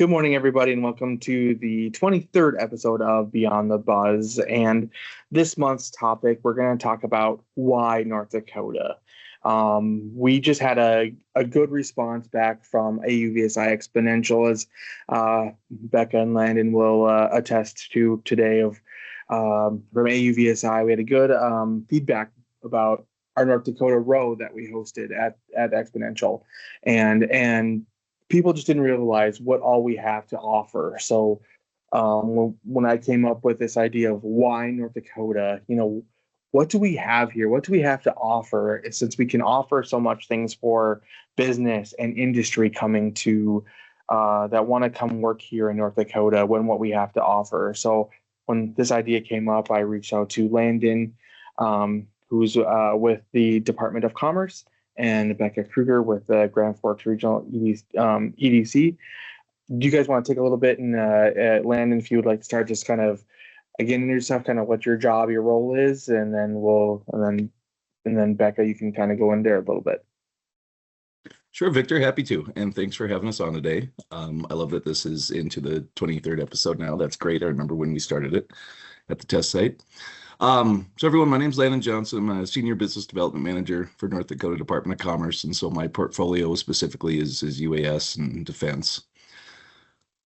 Good morning, everybody, and welcome to the 23rd episode of Beyond the Buzz. And this month's topic, we're going to talk about why North Dakota. We just had a good response back from AUVSI Exponential, as Becca and Landon will attest to today from AUVSI. We had a good feedback about our North Dakota row that we hosted at Exponential, and people just didn't realize what all we have to offer. So when I came up with this idea of why North Dakota, what do we have here? What do we have to offer? Since we can offer so much things for business and industry coming to that want to come work here in North Dakota, what we have to offer. So when this idea came up, I reached out to Landon, who's with the Department of Commerce, and Becca Cruger with the Grand Forks Regional EDC. Do you guys want to take a little bit and Landon, if you would like to start just kind of getting into yourself, kind of what your job, your role is, and then Becca, you can kind of go in there a little bit. Sure, Victor, happy to. And thanks for having us on today. I love that this is into the 23rd episode now. That's great. I remember when we started it at the test site. So everyone, my name's Landon Johnson. I'm a Senior Business Development Manager for North Dakota Department of Commerce. And so my portfolio specifically is UAS and defense.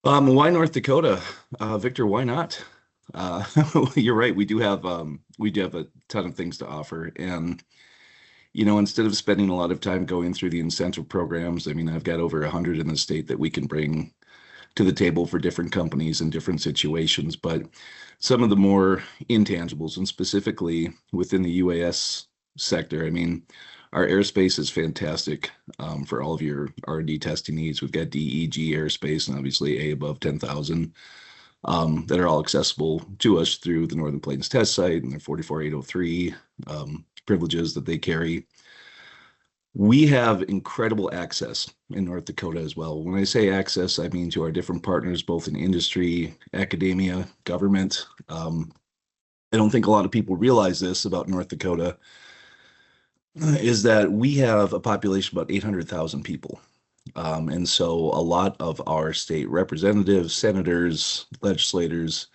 Why North Dakota? Victor, why not? You're right. We do have a ton of things to offer. And, instead of spending a lot of time going through the incentive programs, I've got over 100 in the state that we can bring to the table for different companies in different situations, but some of the more intangibles, and specifically within the UAS sector, our airspace is fantastic for all of your R&D testing needs. We've got DEG airspace and obviously A above 10,000 that are all accessible to us through the Northern Plains test site and their 44803 privileges that they carry. We have incredible access in North Dakota as well. When I say access, I mean to our different partners, both in industry, academia, government. I don't think a lot of people realize this about North Dakota, is that we have a population of about 800,000 people. And so a lot of our state representatives, senators, legislators,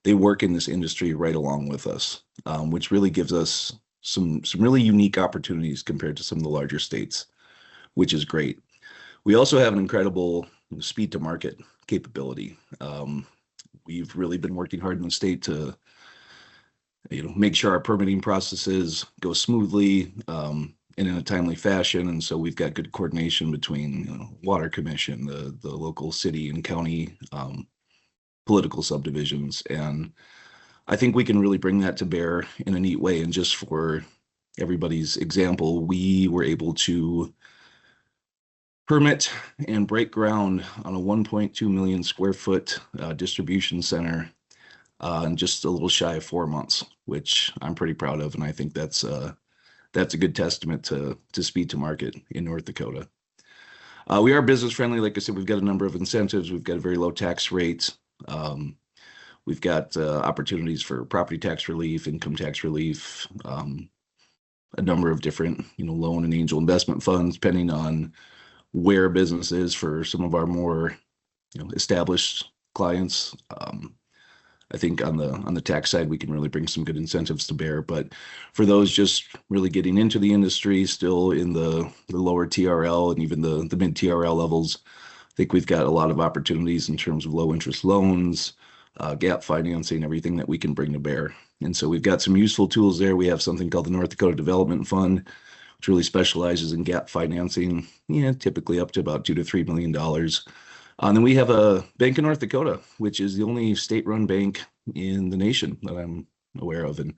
they work in this industry right along with us, which really gives us some really unique opportunities compared to some of the larger states, which is great. We also have an incredible speed to market capability. We've really been working hard in the state to make sure our permitting processes go smoothly and in a timely fashion. And so we've got good coordination between Water Commission, the local city and county political subdivisions. And I think we can really bring that to bear in a neat way. And just for everybody's example, we were able to permit and break ground on a 1.2 million square foot distribution center in just a little shy of 4 months, which I'm pretty proud of. And I think that's a good testament to speed to market in North Dakota. We are business friendly. Like I said, we've got a number of incentives. We've got a very low tax rate. We've got opportunities for property tax relief, income tax relief, a number of different, loan and angel investment funds, depending on where business is for some of our more, established clients. I think on the tax side, we can really bring some good incentives to bear. But for those just really getting into the industry, still in the lower TRL and even the mid TRL levels, I think we've got a lot of opportunities in terms of low interest loans, gap financing, everything that we can bring to bear. And so we've got some useful tools there. We have something called the North Dakota Development Fund, which really specializes in gap financing, typically up to about $2 to $3 million. And then we have a bank in North Dakota, which is the only state-run bank in the nation that I'm aware of. And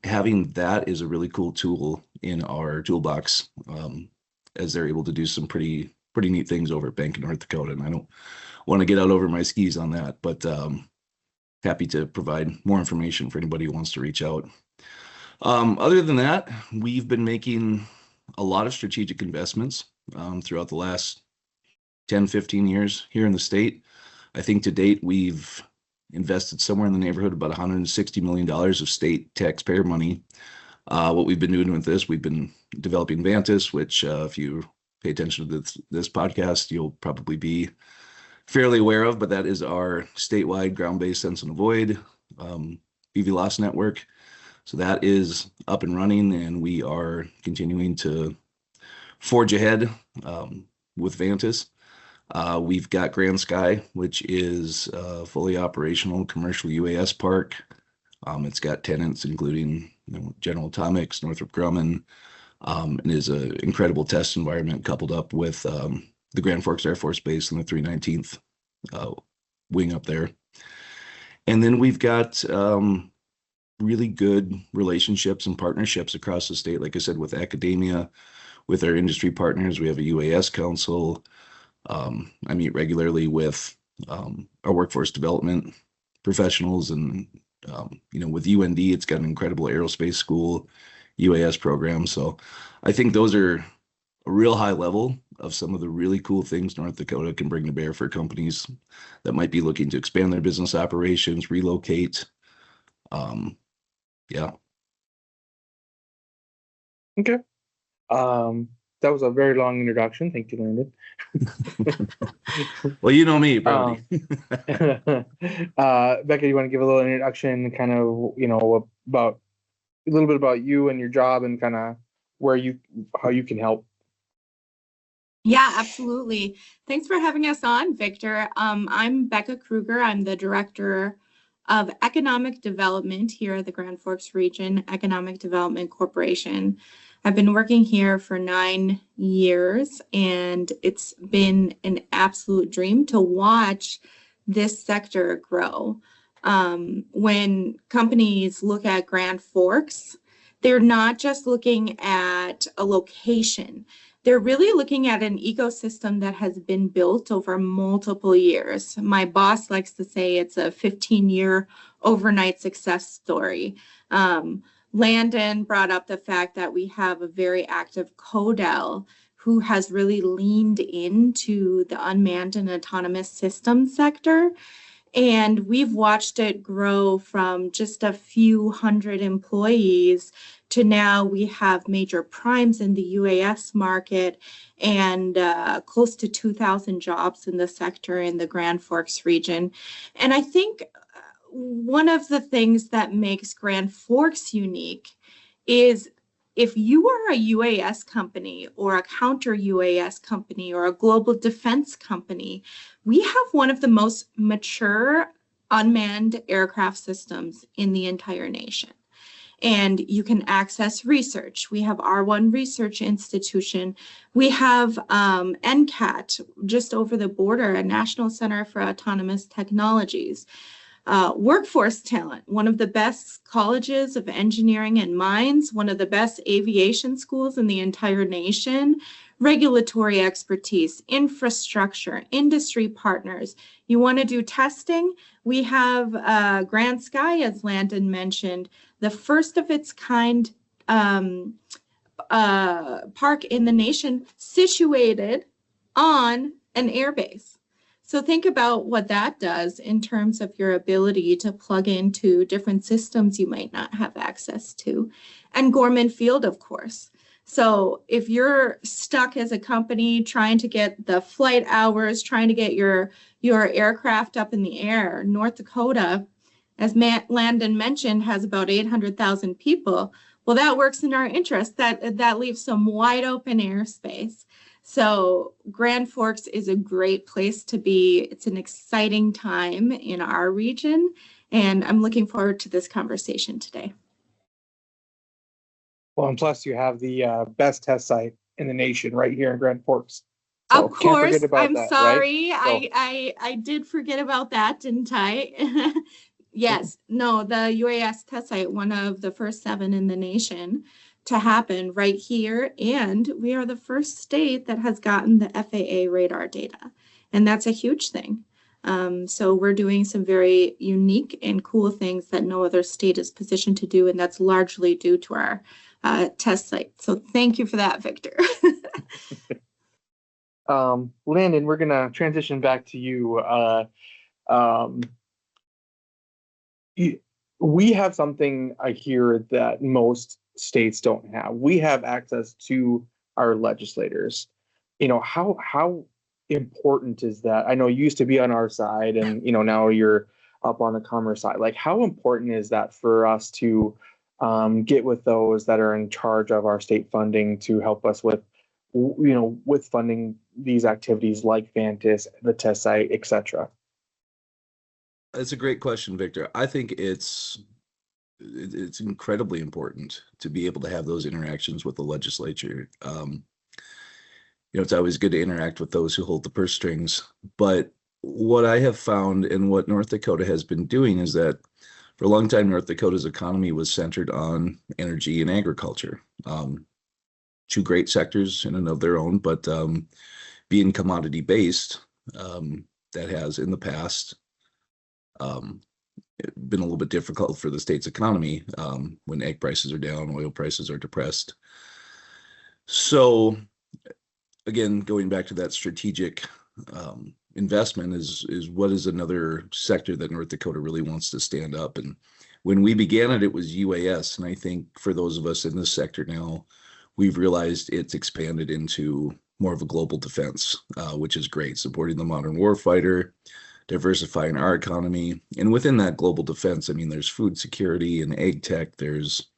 having that is a really cool tool in our toolbox, as they're able to do some pretty neat things over at Bank in North Dakota. And I don't want to get out over my skis on that, but happy to provide more information for anybody who wants to reach out. Other than that, we've been making a lot of strategic investments throughout the last 10, 15 years here in the state. I think to date, we've invested somewhere in the neighborhood of about $160 million of state taxpayer money. What we've been doing with this, we've been developing Vantis, which if you pay attention to this podcast, you'll probably be fairly aware of, but that is our statewide ground-based sense and avoid BVLOS network. So that is up and running, and we are continuing to forge ahead with Vantis. We've got Grand Sky, which is a fully operational commercial UAS park. It's got tenants including General Atomics, Northrop Grumman, and is an incredible test environment coupled up with the Grand Forks Air Force Base and the 319th wing up there. And then we've got really good relationships and partnerships across the state, like I said, with academia, with our industry partners. We have a UAS council. I meet regularly with our workforce development professionals, and with UND, it's got an incredible aerospace school UAS program. So I think those are a real high level of some of the really cool things North Dakota can bring to bear for companies that might be looking to expand their business operations, relocate. Yeah. Okay. That was a very long introduction. Thank you, Landon. Well, you know me, probably. Becca, you want to give a little introduction, kind of, about a little bit about you and your job and kind of how you can help? Yeah, absolutely. Thanks for having us on, Victor. I'm Becca Cruger. I'm the Director of Economic Development here at the Grand Forks Region Economic Development Corporation. I've been working here for 9 years, and it's been an absolute dream to watch this sector grow. When companies look at Grand Forks, they're not just looking at a location. They're really looking at an ecosystem that has been built over multiple years. My boss likes to say it's a 15-year overnight success story. Landon brought up the fact that we have a very active CODEL who has really leaned into the unmanned and autonomous systems sector. And we've watched it grow from just a few hundred employees to now we have major primes in the UAS market and close to 2,000 jobs in the sector in the Grand Forks region. And I think one of the things that makes Grand Forks unique is if you are a UAS company or a counter UAS company or a global defense company, we have one of the most mature unmanned aircraft systems in the entire nation. And you can access research. We have R1 Research Institution. We have NCAT just over the border, a National Center for Autonomous Technologies. Workforce talent, one of the best colleges of engineering and mines, one of the best aviation schools in the entire nation, regulatory expertise, infrastructure, industry partners. You want to do testing? We have Grand Sky, as Landon mentioned, the first of its kind park in the nation situated on an airbase. So think about what that does in terms of your ability to plug into different systems you might not have access to. And Gorman Field, of course. So if you're stuck as a company trying to get the flight hours, trying to get your aircraft up in the air, North Dakota, as Landon mentioned, has about 800,000 people. Well, that works in our interest. That leaves some wide open airspace. So Grand Forks is a great place to be. It's an exciting time in our region, and I'm looking forward to this conversation today. Well, and plus you have the best test site in the nation right here in Grand Forks. So of course, I'm that, sorry. Right? I did forget about that, didn't I? Yes, no, the UAS test site, one of the first 7 in the nation to happen right here. And we are the first state that has gotten the FAA radar data. And that's a huge thing. So we're doing some very unique and cool things that no other state is positioned to do. And that's largely due to our test site. So thank you for that, Victor. Landon, we're going to transition back to you. We have something I hear that most states don't have. We have access to our legislators. How important is that? I know you used to be on our side, and now you're up on the commerce side. Like, how important is that for us to get with those that are in charge of our state funding to help us with with funding these activities like Vantis, the test site, etc.? That's a great question, Victor. I think it's incredibly important to be able to have those interactions with the legislature. It's always good to interact with those who hold the purse strings. But what I have found and what North Dakota has been doing is that for a long time, North Dakota's economy was centered on energy and agriculture. Two great sectors in and of their own, but being commodity based, that has in the past been a little bit difficult for the state's economy when egg prices are down, oil prices are depressed. So again, going back to that strategic investment is what is another sector that North Dakota really wants to stand up. And when we began it, it was UAS. And I think for those of us in this sector now, we've realized it's expanded into more of a global defense, which is great, supporting the modern warfighter, diversifying our economy. And within that global defense, I mean, there's food security and ag tech. There's,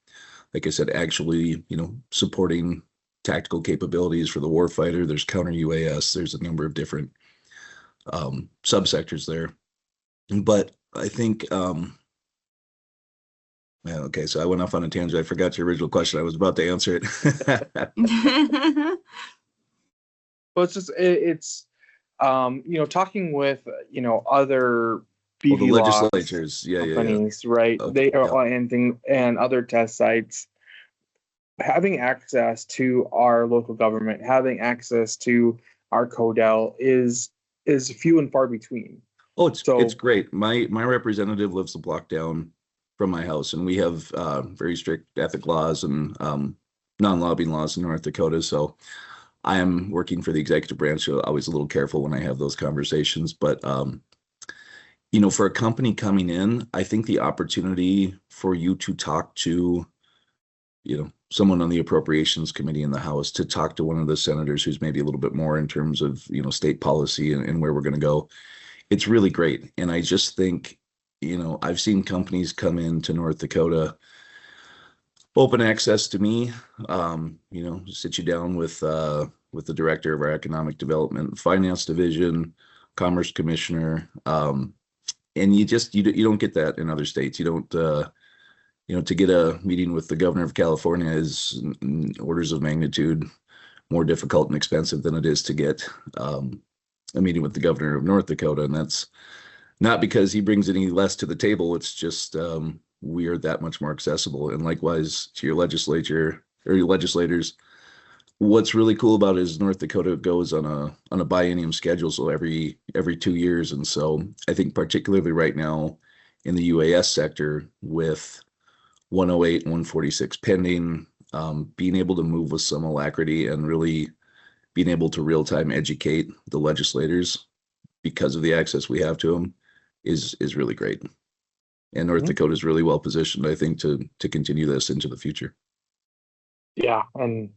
like I said, actually, supporting tactical capabilities for the warfighter. There's counter UAS. There's a number of different subsectors there. But I think, okay, so I went off on a tangent. I forgot your original question. I was about to answer it. Well, it's talking with other the BV legislatures, companies, right? Okay, they are and other test sites. Having access to our local government, having access to our CODEL is few and far between. Oh, it's great. My representative lives a block down from my house, and we have very strict ethic laws and non-lobbying laws in North Dakota. So I am working for the executive branch, so always a little careful when I have those conversations. But for a company coming in, I think the opportunity for you to talk to someone on the appropriations committee in the House, to talk to one of the senators who's maybe a little bit more in terms of state policy and where we're going to go, it's really great. And I just think I've seen companies come into North Dakota, open access to me, sit you down with the director of our economic development and finance division, commerce commissioner, and you don't get that in other states. You don't to get a meeting with the governor of California is orders of magnitude more difficult and expensive than it is to get a meeting with the governor of North Dakota. And that's not because he brings any less to the table. It's just we are that much more accessible. And likewise to your legislature or your legislators, what's really cool about it is North Dakota goes on a biennium schedule, so every 2 years. And so I think particularly right now in the UAS sector with 108 and 146 pending, being able to move with some alacrity and really being able to real-time educate the legislators because of the access we have to them is really great. And North Dakota is really well positioned, I think, to continue this into the future. Yeah, and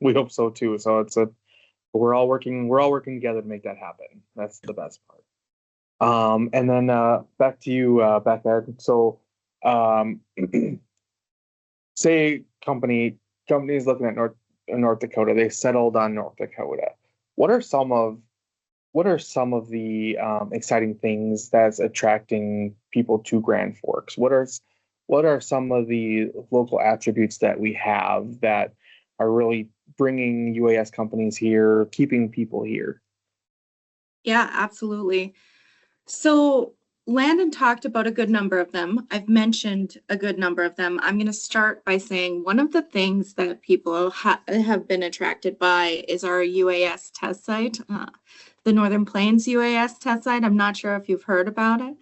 we hope so too. So we're all working together to make that happen. That's the best part. And then back to you, Becca. So say companies looking at North Dakota, they settled on North Dakota. What are some of the exciting things that's attracting people to Grand Forks? What are some of the local attributes that we have that are really bringing UAS companies here, keeping people here? Yeah, absolutely. So Landon talked about a good number of them. I've mentioned a good number of them. I'm going to start by saying one of the things that people have been attracted by is our UAS test site, the Northern Plains UAS test site. I'm not sure if you've heard about it,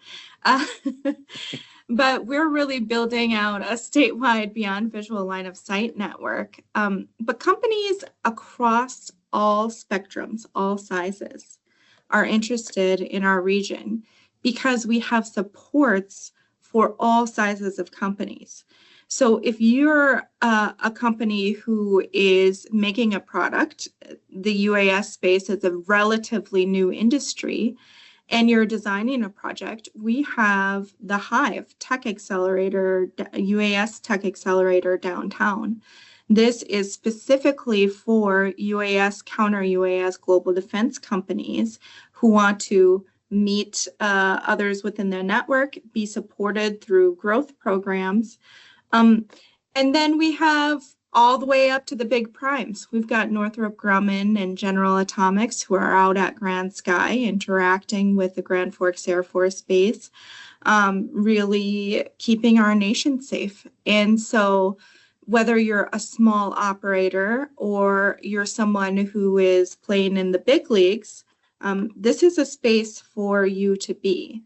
but we're really building out a statewide beyond visual line of sight network. But companies across all spectrums, all sizes, are interested in our region because we have supports for all sizes of companies. So if you're a company who is making a product, the UAS space is a relatively new industry, and you're designing a project, we have the Hive Tech Accelerator, UAS Tech Accelerator downtown. This is specifically for UAS, counter UAS global defense companies who want to meet others within their network, be supported through growth programs. And then we have all the way up to the big primes. We've got Northrop Grumman and General Atomics who are out at Grand Sky interacting with the Grand Forks Air Force Base, really keeping our nation safe. And so whether you're a small operator or you're someone who is playing in the big leagues, this is a space for you to be.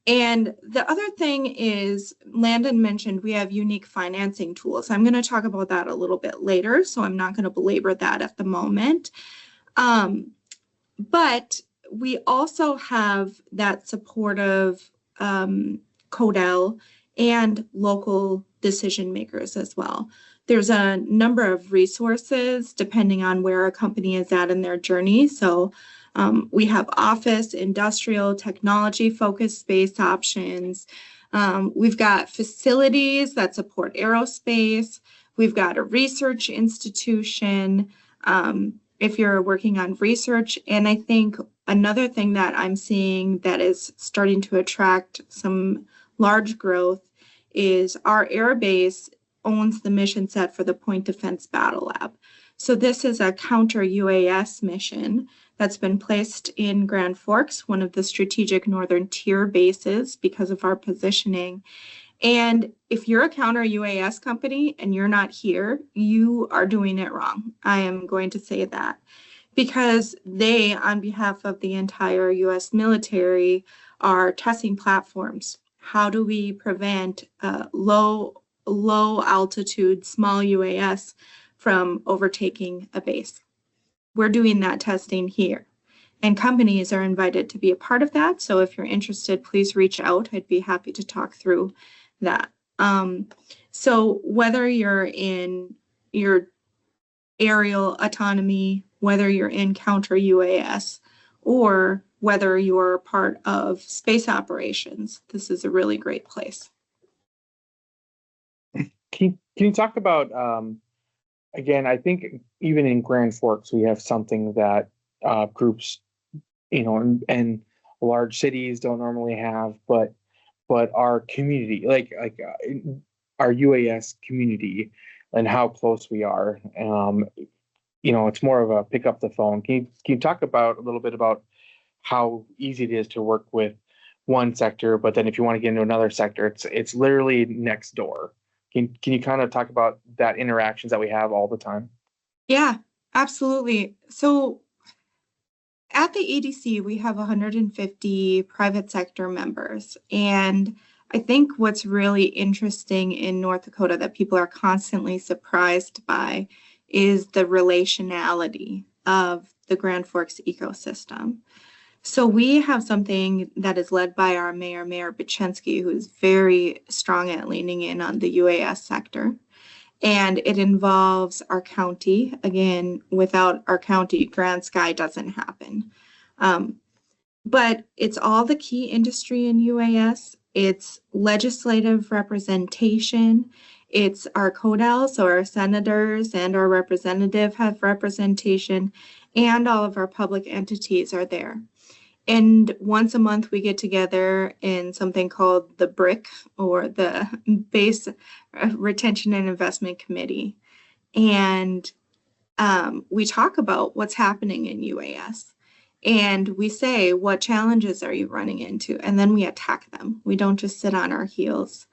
And the other thing is, Landon mentioned we have unique financing tools. I'm going to talk about that a little bit later, so I'm not going to belabor that at the moment. But we also have that supportive CODEL and local decision makers as well. There's a number of resources depending on where a company is at in their journey. So we have office, industrial, technology-focused space options. We've got facilities that support aerospace. We've got a research institution if you're working on research. And I think another thing that I'm seeing that is starting to attract some large growth is our air base owns the mission set for the Point Defense Battle Lab. So this is a counter UAS mission that's been placed in Grand Forks, one of the strategic northern tier bases because of our positioning. And if you're a counter UAS company and you're not here, you are doing it wrong. I am going to say that because they, on behalf of the entire US military, are testing platforms. How do we prevent low altitude, small UAS from overtaking a base? We're doing that testing here, and companies are invited to be a part of that. So if you're interested, please reach out. I'd be happy to talk through that. So whether you're in your aerial autonomy, whether you're in counter UAS, or whether you're part of space operations, this is a really great place. Can you talk about again, I think even in Grand Forks, we have something that groups, and large cities don't normally have, but our community, like our UAS community, and how close we are. It's more of a pick up the phone. Can you talk about a little bit about how easy it is to work with one sector, but then if you want to get into another sector, it's literally next door. Can you kind of talk about that interactions that we have all the time? Yeah, absolutely. So at the EDC, we have 150 private sector members. And I think what's really interesting in North Dakota that people are constantly surprised by is the relationality of the Grand Forks ecosystem. So we have something that is led by our mayor, Mayor Bachensky, who is very strong at leaning in on the UAS sector. And it involves our county. Again, without our county, Grand Sky doesn't happen. But it's all the key industry in UAS. It's legislative representation. It's our CODEL, so our senators and our representative have representation, and all of our public entities are there. And once a month, we get together in something called the BRIC, or the Base Retention and Investment Committee. And we talk about what's happening in UAS. And we say, what challenges are you running into? And then we attack them. We don't just sit on our heels.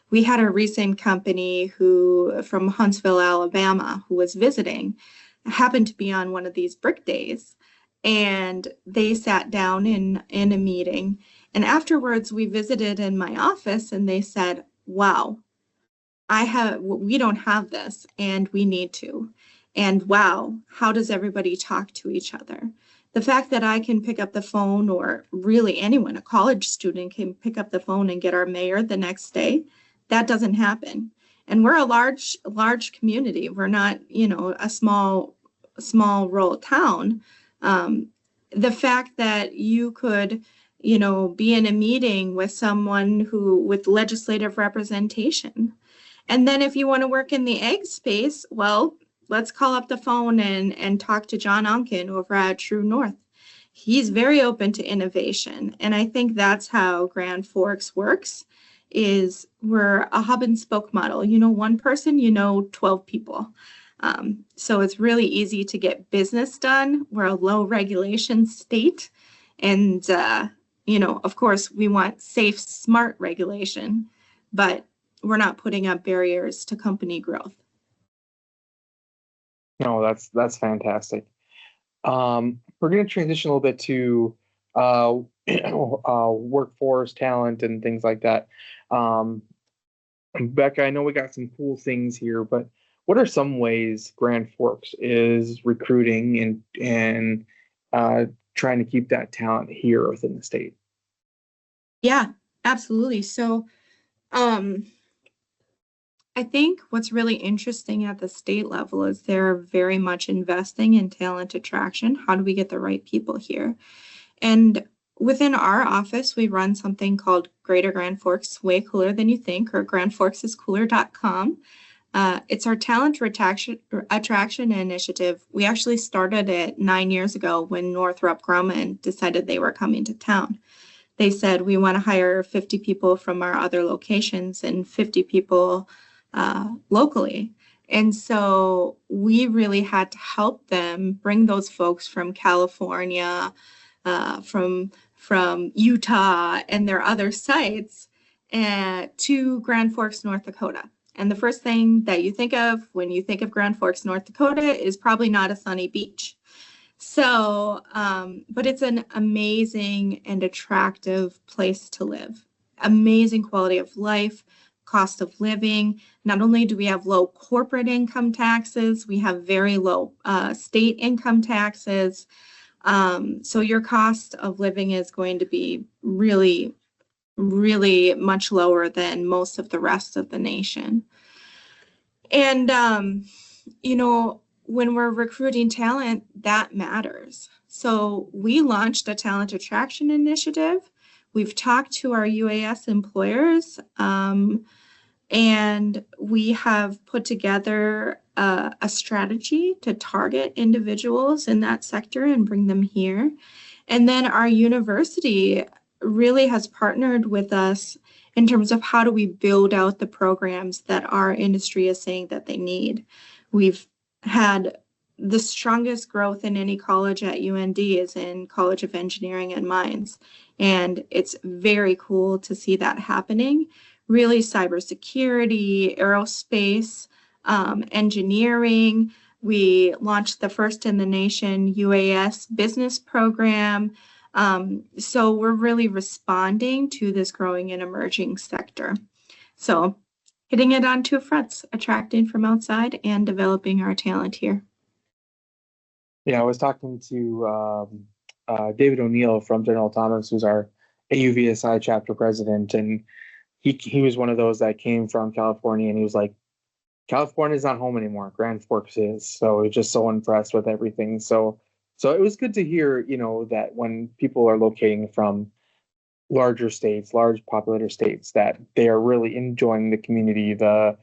We had a recent company from Huntsville, Alabama, who was visiting, happened to be on one of these BRIC days. And they sat down in a meeting. And afterwards, we visited in my office and they said, wow, we don't have this and we need to. And wow, how does everybody talk to each other? The fact that I can pick up the phone, or really anyone, a college student can pick up the phone and get our mayor the next day, that doesn't happen. And we're a large community. We're not, a small rural town. The fact that you could, be in a meeting with someone with legislative representation. And then if you want to work in the ag space, well, let's call up the phone and talk to John Onken over at True North. He's very open to innovation. And I think that's how Grand Forks works, is we're a hub and spoke model. One person, 12 people. So it's really easy to get business done. We're a low regulation state. And, of course, we want safe, smart regulation, but we're not putting up barriers to company growth. No, that's fantastic. We're going to transition a little bit to workforce talent and things like that. Becca, I know we got some cool things here, but what are some ways Grand Forks is recruiting and trying to keep that talent here within the state? Yeah, absolutely. So I think what's really interesting at the state level is they're very much investing in talent attraction. How do we get the right people here? And within our office, we run something called Greater Grand Forks Way Cooler Than You Think, or grandforksiscooler.com. It's our talent attraction initiative. We actually started it 9 years ago when Northrop Grumman decided they were coming to town. They said, we want to hire 50 people from our other locations and 50 people locally. And so we really had to help them bring those folks from California, from Utah and their other sites to Grand Forks, North Dakota. And the first thing that you think of when you think of Grand Forks, North Dakota is probably not a sunny beach. So, but it's an amazing and attractive place to live. Amazing quality of life, cost of living. Not only do we have low corporate income taxes, we have very low state income taxes. So your cost of living is going to be really, really much lower than most of the rest of the nation. And, when we're recruiting talent, that matters. So we launched a talent attraction initiative. We've talked to our UAS employers, and we have put together a strategy to target individuals in that sector and bring them here. And then our university really has partnered with us in terms of how do we build out the programs that our industry is saying that they need. We've had the strongest growth in any college at UND is in College of Engineering and Mines. And it's very cool to see that happening. Really cybersecurity, aerospace, engineering. We launched the first in the nation UAS business program. So we're really responding to this growing and emerging sector. So hitting it on two fronts, attracting from outside and developing our talent here. Yeah, I was talking to David O'Neill from General Atomics, who's our AUVSI chapter president, and he was one of those that came from California, and he was like, California's not home anymore, Grand Forks is. So he's just so impressed with everything. So it was good to hear, that when people are locating from larger states, large populated states, that they are really enjoying the community, the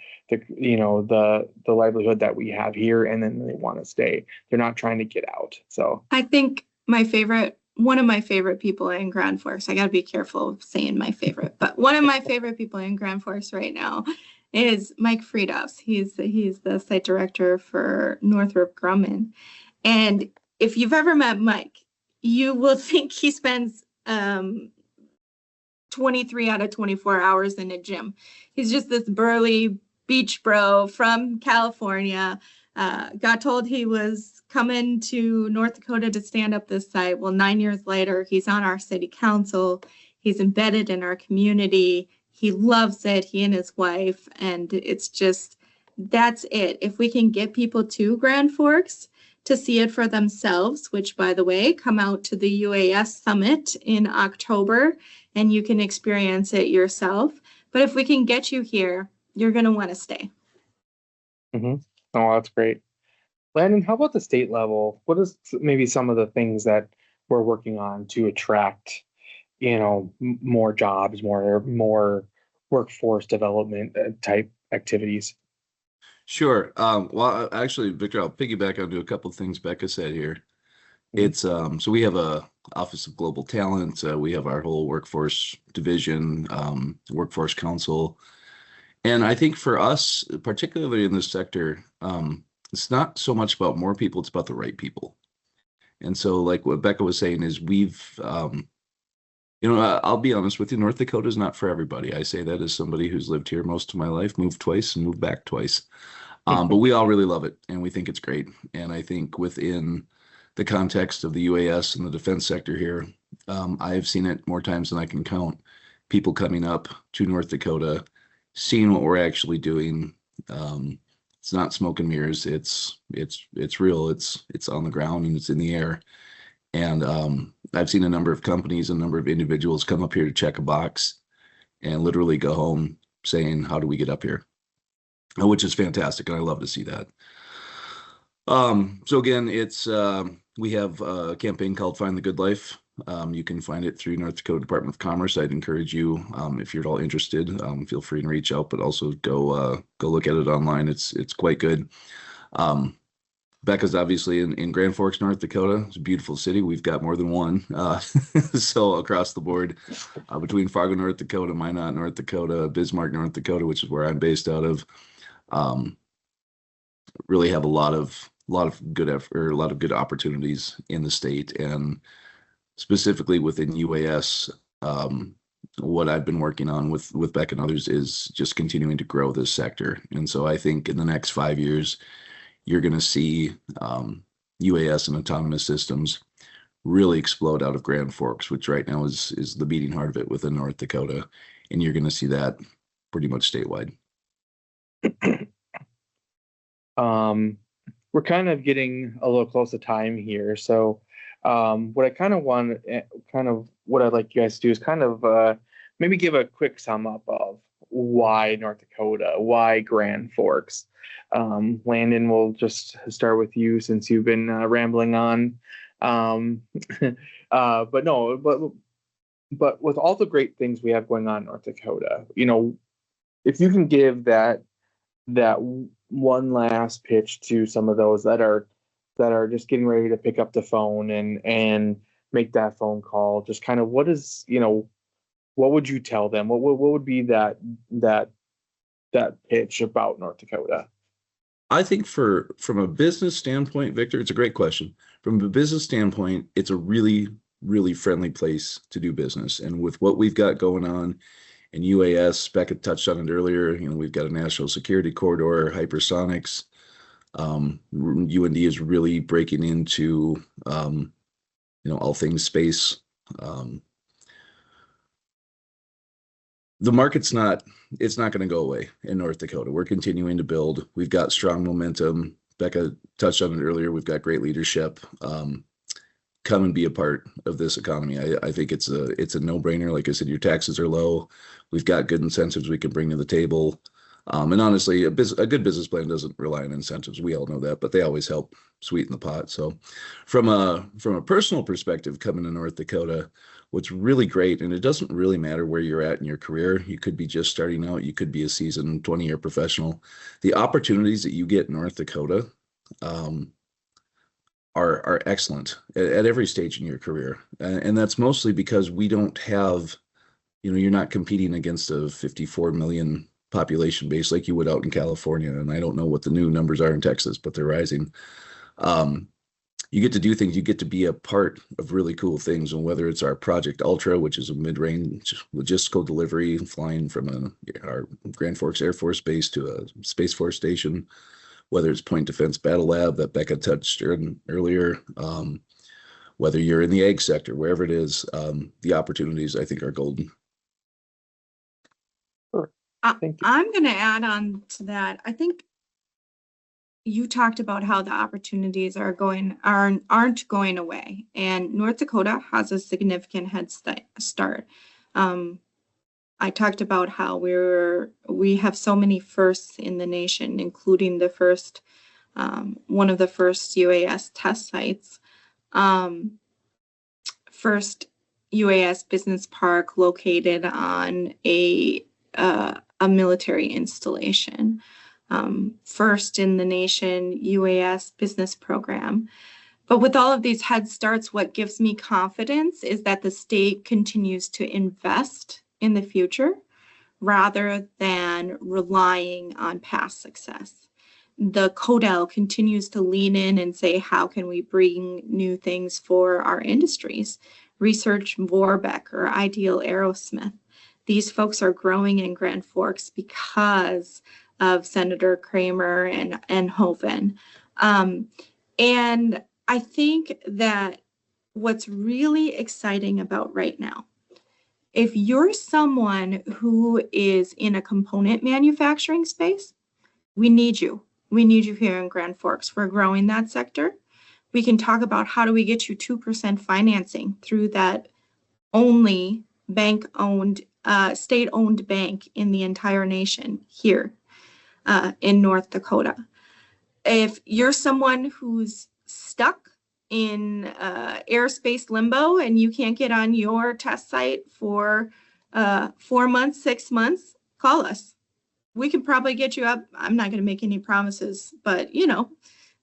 livelihood that we have here, and then they want to stay. They're not trying to get out. So I think one of my favorite people in Grand Forks, I got to be careful of saying my favorite, but one of my favorite people in Grand Forks right now is Mike Friedhouse. He's the site director for Northrop Grumman. And if you've ever met Mike, you will think he spends 23 out of 24 hours in a gym. He's just this burly beach bro from California. Got told he was coming to North Dakota to stand up this site. Well, 9 years later, he's on our city council. He's embedded in our community. He loves it, he and his wife. And it's just, that's it. If we can get people to Grand Forks to see it for themselves, which, by the way, come out to the UAS Summit in October and you can experience it yourself. But if we can get you here, you're going to want to stay. Hmm. Oh, that's great. Landon, how about the state level? What is maybe some of the things that we're working on to attract, more jobs, more workforce development type activities? Sure. Well, actually, Victor, I'll piggyback onto a couple of things Becca said here. Mhm. It's so we have a Office of Global Talent. We have our whole workforce division, workforce council, and I think for us, particularly in this sector, it's not so much about more people; it's about the right people. And so, like what Becca was saying, is I'll be honest with you, North Dakota is not for everybody. I say that as somebody who's lived here most of my life, moved twice and moved back twice. But we all really love it and we think it's great. And I think within the context of the UAS and the defense sector here, I have seen it more times than I can count. People coming up to North Dakota, seeing what we're actually doing. Um, it's not smoke and mirrors. It's real. It's on the ground and it's in the air. And I've seen a number of companies, a number of individuals come up here to check a box and literally go home saying, "How do we get up here?" Which is fantastic, and I love to see that. So again, it's we have a campaign called Find the Good Life. You can find it through North Dakota Department of Commerce. I'd encourage you, if you're at all interested, feel free to reach out, but also go look at it online. It's quite good. Um, Becca's obviously in Grand Forks, North Dakota. It's a beautiful city. We've got more than one. So across the board, between Fargo, North Dakota, Minot, North Dakota, Bismarck, North Dakota, which is where I'm based out of, um, really have a lot of good effort, or a lot of good opportunities in the state, and specifically within UAS. What I've been working on with Beck and others is just continuing to grow this sector. And so I think in the next 5 years, you're going to see UAS and autonomous systems really explode out of Grand Forks, which right now is the beating heart of it within North Dakota, and you're going to see that pretty much statewide. Um, we're kind of getting a little close to time here, so what I kind of want, what I'd like you guys to do is kind of maybe give a quick sum up of why North Dakota, why Grand Forks. Landon, we'll just start with you since you've been rambling on. Um, but no, but with all the great things we have going on in North Dakota, if you can give that one last pitch to some of those that are just getting ready to pick up the phone and make that phone call, just kind of what would you tell them? What would be that pitch about North Dakota? I think from a business standpoint, Victor, it's a great question. From a business standpoint, it's a really, really friendly place to do business. And with what we've got going on in UAS, Becca touched on it earlier, we've got a national security corridor, hypersonics. UND is really breaking into all things space. Um, the market's not it's not going to go away in North Dakota. We're continuing to build. We've got strong momentum. Becca touched on it earlier. We've got great leadership. Come and be a part of this economy. I think it's a no-brainer. Like I said, your taxes are low. We've got good incentives we can bring to the table. And honestly, a good business plan doesn't rely on incentives. We all know that, but they always help sweeten the pot. So from a personal perspective, coming to North Dakota, what's really great, and it doesn't really matter where you're at in your career. You could be just starting out. You could be a seasoned 20-year professional. The opportunities that you get in North Dakota, are excellent at every stage in your career. And that's mostly because we don't have, you're not competing against a 54 million population base like you would out in California. And I don't know what the new numbers are in Texas, but they're rising. You get to do things, you get to be a part of really cool things. And whether it's our Project Ultra, which is a mid-range logistical delivery, flying from our Grand Forks Air Force Base to a Space Force station, whether it's Point Defense Battle Lab that Becca touched on earlier, whether you're in the ag sector, wherever it is, the opportunities I think are golden. Sure. Thank you. I'm going to add on to that. I think you talked about how the opportunities aren't going away, and North Dakota has a significant head start. I talked about how we have so many firsts in the nation, including the first, one of the first UAS test sites, first UAS business park located on a military installation, first in the nation UAS business program. But with all of these head starts, what gives me confidence is that the state continues to invest in the future rather than relying on past success. The CODEL continues to lean in and say, how can we bring new things for our industries? Research Vorbeck or Ideal Aerosmith. These folks are growing in Grand Forks because of Senator Kramer and Hoeven. And I think that what's really exciting about right now, if you're someone who is in a component manufacturing space, we need you. We need you here in Grand Forks. We're growing that sector. We can talk about how do we get you 2% financing through that only bank-owned, state-owned bank in the entire nation here in North Dakota. If you're someone who's stuck in airspace limbo and you can't get on your test site for 4 months, 6 months, call us. We can probably get you up. I'm not going to make any promises, but a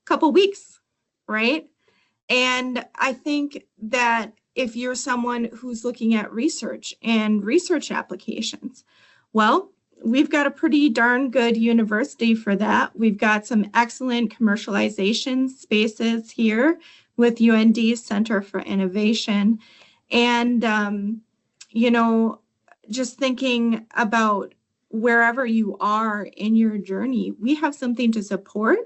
couple weeks, right? And I think that if you're someone who's looking at research and research applications, well, we've got a pretty darn good university for that. We've got some excellent commercialization spaces here with UND's Center for Innovation. And, just thinking about wherever you are in your journey, we have something to support.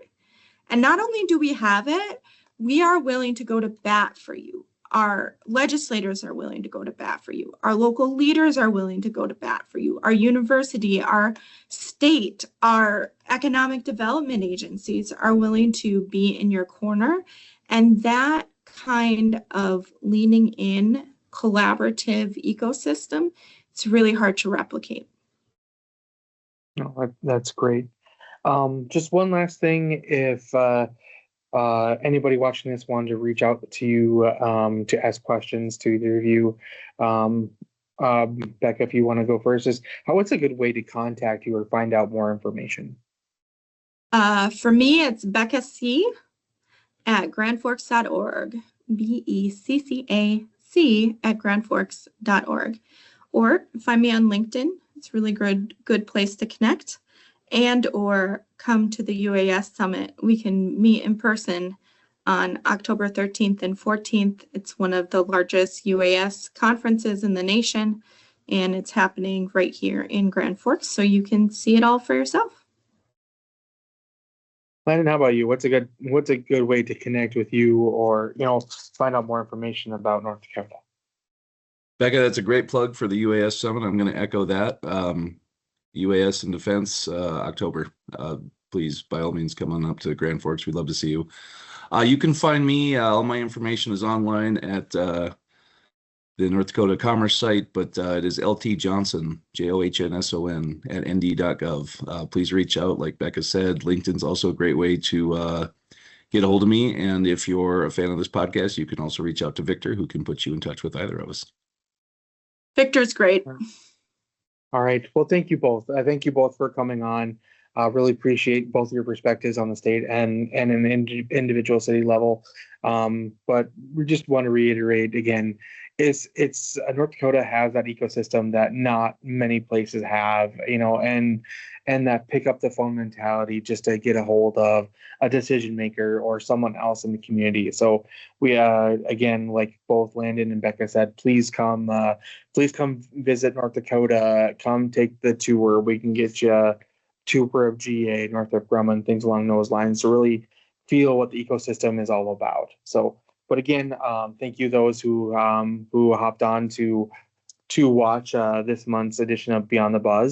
And not only do we have it, we are willing to go to bat for you. Our legislators are willing to go to bat for you. Our local leaders are willing to go to bat for you. Our university, our state, our economic development agencies are willing to be in your corner. And that kind of leaning in collaborative ecosystem, it's really hard to replicate. No, that's great. Just one last thing, if anybody watching this wanted to reach out to you to ask questions to either of you, Becca, if you want to go first, what's a good way to contact you or find out more information? For me, it's Becca C at grandforks.org, BECCAC at grandforks.org, or find me on LinkedIn. It's a really good place to connect, and or come to the UAS Summit. We can meet in person on October 13th and 14th. It's one of the largest UAS conferences in the nation, and it's happening right here in Grand Forks, so you can see it all for yourself. Landon, how about you? What's a good way to connect with you or find out more information about North Dakota? Becca, that's a great plug for the UAS Summit. I'm going to echo that. UAS and Defense, October. Please, by all means, come on up to Grand Forks. We'd love to see you. You can find me. All my information is online at the North Dakota Commerce site, but it is LT Johnson, JOHNSON, at nd.gov. Please reach out. Like Becca said, LinkedIn's also a great way to get a hold of me. And if you're a fan of this podcast, you can also reach out to Victor, who can put you in touch with either of us. Victor's great. All right. Well, thank you both. Thank you both for coming on. Really appreciate both your perspectives on the state and an individual city level. But we just want to reiterate again, it's North Dakota has that ecosystem that not many places have, and that pick up the phone mentality just to get a hold of a decision maker or someone else in the community. So we, again, like both Landon and Becca said, please come visit North Dakota, come take the tour. We can get you tour of GA, Northrop Grumman, things along those lines to really feel what the ecosystem is all about. So, but again, thank you those who hopped on to watch this month's edition of Beyond the Buzz.